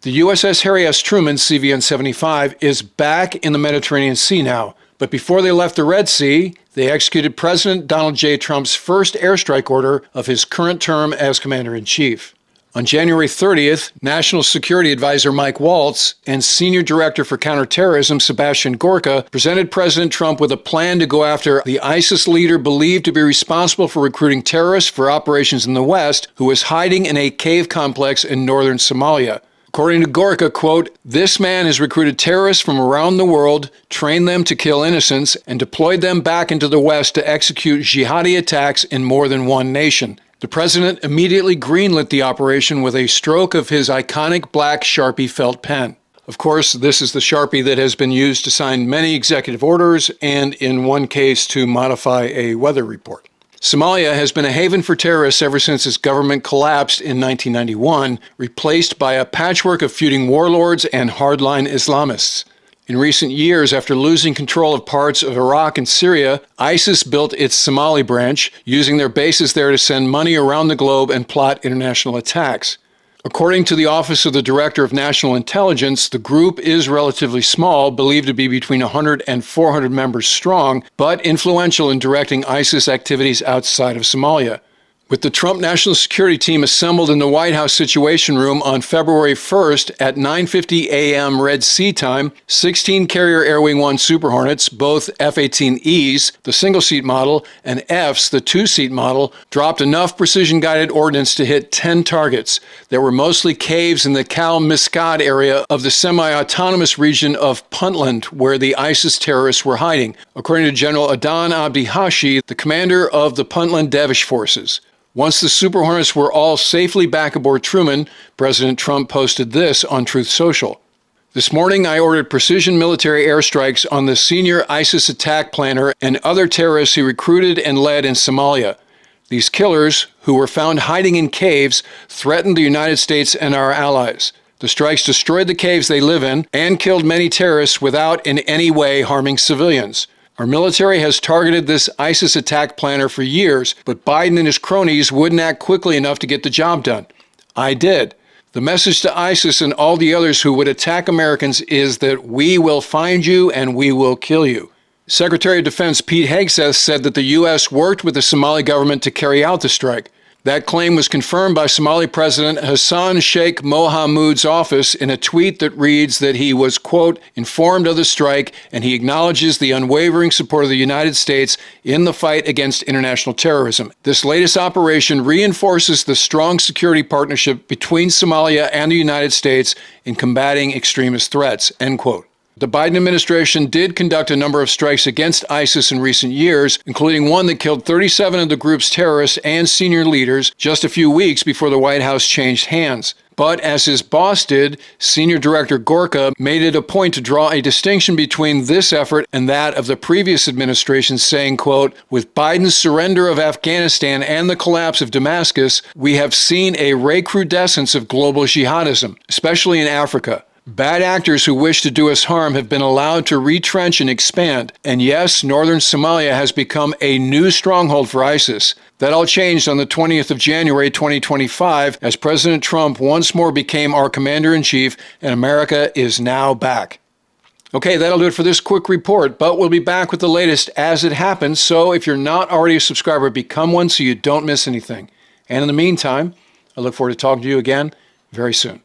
The USS Harry S. Truman, CVN-75, is back in the Mediterranean Sea now. But before they left the Red Sea, they executed President Donald J. Trump's first airstrike order of his current term as Commander-in-Chief. On January 30th, National Security Advisor Mike Waltz and Senior Director for Counterterrorism Sebastian Gorka presented President Trump with a plan to go after the ISIS leader believed to be responsible for recruiting terrorists for operations in the West, who was hiding in a cave complex in northern Somalia. According to Gorka, quote, "This man has recruited terrorists from around the world, trained them to kill innocents, and deployed them back into the West to execute jihadi attacks in more than one nation." The president immediately greenlit the operation with a stroke of his iconic black Sharpie felt pen. Of course, this is the Sharpie that has been used to sign many executive orders and, in one case, to modify a weather report. Somalia has been a haven for terrorists ever since its government collapsed in 1991, replaced by a patchwork of feuding warlords and hardline Islamists. In recent years, after losing control of parts of Iraq and Syria, ISIS built its Somali branch, using their bases there to send money around the globe and plot international attacks. According to the Office of the Director of National Intelligence, the group is relatively small, believed to be between 100 and 400 members strong, but influential in directing ISIS activities outside of Somalia. With the Trump National Security Team assembled in the White House Situation Room on February 1st at 9:50 a.m. Red Sea time, 16 Carrier Air Wing 1 Super Hornets, both F-18Es, the single-seat model, and Fs, the two-seat model, dropped enough precision-guided ordnance to hit 10 targets. There were mostly caves in the Cal-Miskaad area of the semi-autonomous region of Puntland, where the ISIS terrorists were hiding, according to General Adan Abdi Hashi, the commander of the Puntland Dervish forces. Once the Super Hornets were all safely back aboard Truman, President Trump posted this on Truth Social. "This morning I ordered precision military airstrikes on the senior ISIS attack planner and other terrorists he recruited and led in Somalia. These killers, who were found hiding in caves, threatened the United States and our allies. The strikes destroyed the caves they live in and killed many terrorists without in any way harming civilians. Our military has targeted this ISIS attack planner for years, but Biden and his cronies wouldn't act quickly enough to get the job done. I did. The message to ISIS and all the others who would attack Americans is that we will find you and we will kill you." Secretary of Defense Pete Hegseth said that the U.S. worked with the Somali government to carry out the strike. That claim was confirmed by Somali President Hassan Sheikh Mohamud's office in a tweet that reads that he was, quote, "informed of the strike, and he acknowledges the unwavering support of the United States in the fight against international terrorism. This latest operation reinforces the strong security partnership between Somalia and the United States in combating extremist threats," end quote. The Biden administration did conduct a number of strikes against ISIS in recent years, including one that killed 37 of the group's terrorists and senior leaders just a few weeks before the White House changed hands. But as his boss did, Senior Director Gorka made it a point to draw a distinction between this effort and that of the previous administration, saying, quote, "With Biden's surrender of Afghanistan and the collapse of Damascus, we have seen a recrudescence of global jihadism, especially in Africa. Bad actors who wish to do us harm have been allowed to retrench and expand. And yes, northern Somalia has become a new stronghold for ISIS. That all changed on the 20th of January 2025 as President Trump once more became our commander-in-chief, and America is now back." Okay, that'll do it for this quick report, but we'll be back with the latest as it happens. So if you're not already a subscriber, become one so you don't miss anything. And in the meantime, I look forward to talking to you again very soon.